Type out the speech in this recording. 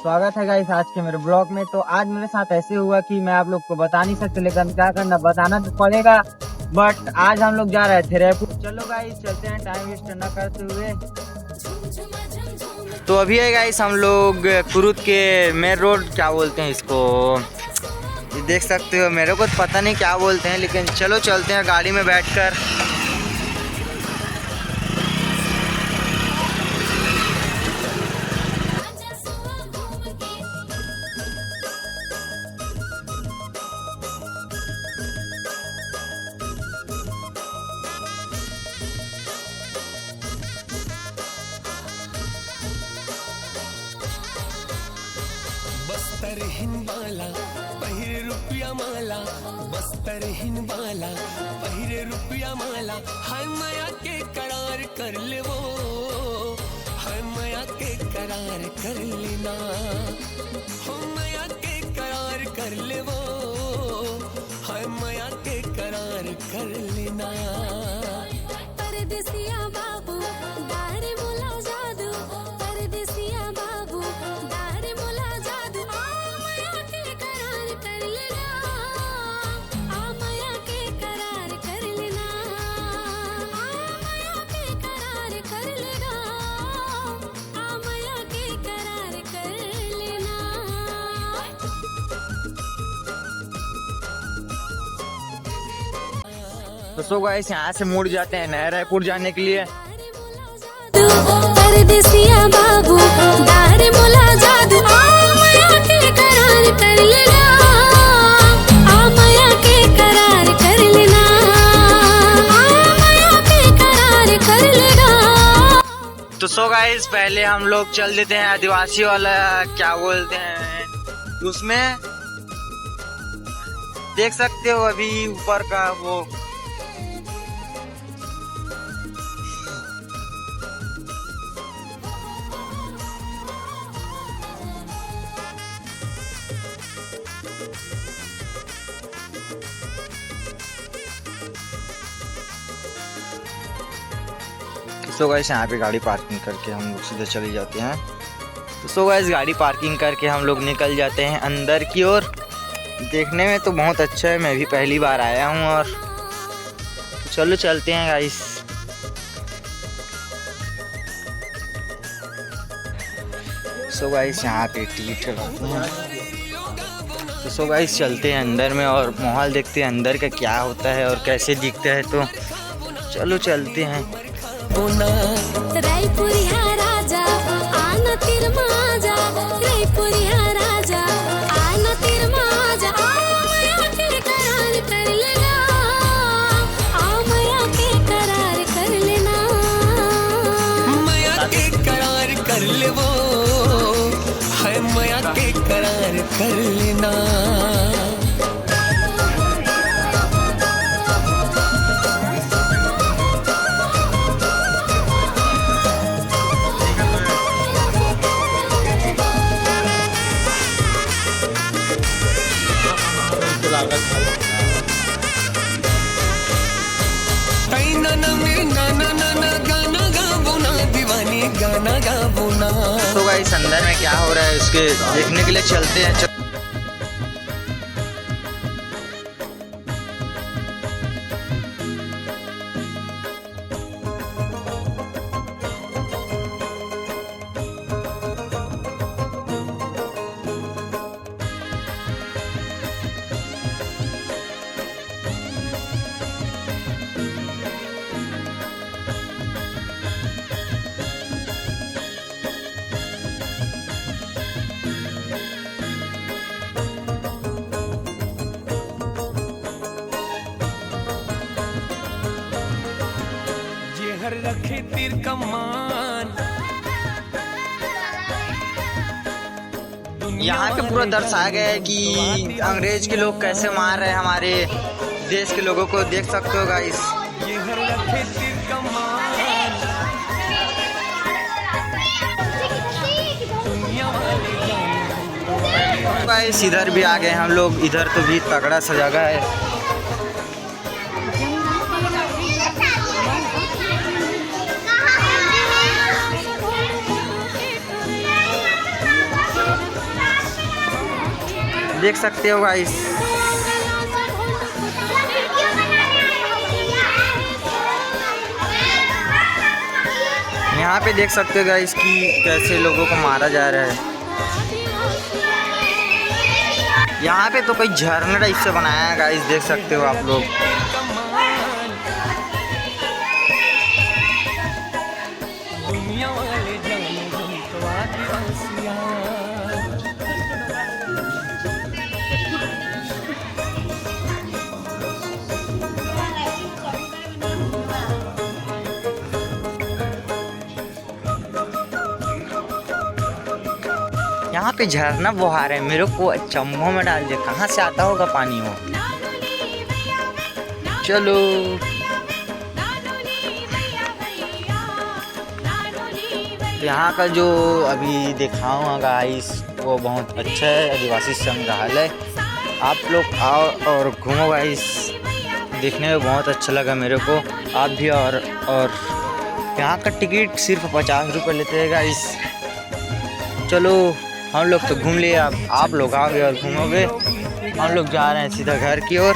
स्वागत है गाइस आज के मेरे ब्लॉग में। तो आज मेरे साथ ऐसे हुआ कि मैं आप लोग को बता नहीं सकते, लेकिन क्या करना बताना तो पड़ेगा। बट आज हम लोग जा रहे थे रायपुर। चलो गाइस चलते हैं, टाइम वेस्ट न करते हुए। तो अभी है गाइस हम लोग कुरुद के मेन रोड, क्या बोलते हैं इसको, ये देख सकते हो। मेरे को तो पता नहीं क्या बोलते हैं, लेकिन चलो चलते हैं गाड़ी में बैठकर। बस्तर हिंबाला पहिरे रुपया माला, बस्तर हिंबाला पहिरे रुपया माला। हाय माया के करार कर ले वो, हाय माया के करार कर लेना, हो माया के करार कर ले वो, हाय माया के करार कर लेना। परदेसिया बाबू दारे मोला जादू, परदेसिया बाबू दारे मोला जादू। आ माया के करार कर लेना, आ माया के करार कर लेना, आ माया के करार कर लेना, आ माया के करार कर लेना। तो सो गाइस यहाँ से मुड़ जाते हैं नया रायपुर जाने के लिए। परदेसिया बाबू दारे मोला जादू, आ माया के करार कर लेना, आ माया के करार कर लेना, आ माया के करार कर लेना। तो सो गाइस पहले हम लोग चल देते हैं आदिवासी वाला, क्या बोलते हैं उसमें, देख सकते हो अभी ऊपर का वो। सो गाइस यहाँ पे गाड़ी पार्किंग करके हम लोग सीधे चले जाते हैं। तो सो गाइस गाड़ी पार्किंग करके हम लोग निकल जाते हैं अंदर की ओर। देखने में तो बहुत अच्छा है, मैं भी पहली बार आया हूँ। और तो चलो चलते हैं गाइस। सो गाइस यहाँ पे टिकट लगाते हैं। तो सो गाइस चलते हैं अंदर में और माहौल देखते हैं अंदर का क्या होता है और कैसे दिखता है। तो चलो चलते हैं। रायपुरिया राजा आना तिर माजा, रायपुरिया राजा आना तिर माजा। आ माया के करार कर लेना, आ माया के करार कर लेना, माया के करार कर ले वो, है माया के करार कर लेना। तो गाइस अंदर में क्या हो रहा है उसके देखने के लिए चलते हैं। हर रखे तीर कमान, यहाँ पे पूरा दर्शाया गया है कि अंग्रेज के लोग कैसे मार रहे हैं हमारे देश के लोगों को, देख सकते हो गाइस। ये हर रखे तीर कमान, दुनिया वाले गाइस इधर भी आ गए हम लोग। इधर तो भी तगड़ा सा जगह है। देख सकते हो गाइस। यहाँ पे देख सकते हो गाइस कि कैसे लोगों को मारा जा रहा है। यहाँ पे तो कोई झरना टाइप से बनाया है गाइस, देख सकते हो आप लोग। दुनिया वाले जाने हम तो आदिवासियाँ। यहाँ पे झरना बहा रहे हैं, मेरे को चम्बों में डाल दिया, कहाँ से आता होगा पानी वो। चलो यहाँ का जो अभी दिखाऊंगा गाइस वो बहुत अच्छा है, आदिवासी संग्रहालय। आप लोग आओ और घूमो गाइस, देखने में बहुत अच्छा लगा मेरे को। आप भी और यहाँ का टिकट सिर्फ 50 रुपये लेते हैं गाइस। चलो हम लोग तो घूम लिए, आप लोग आओगे और घूमोगे। हम लोग जा रहे हैं सीधा घर की ओर।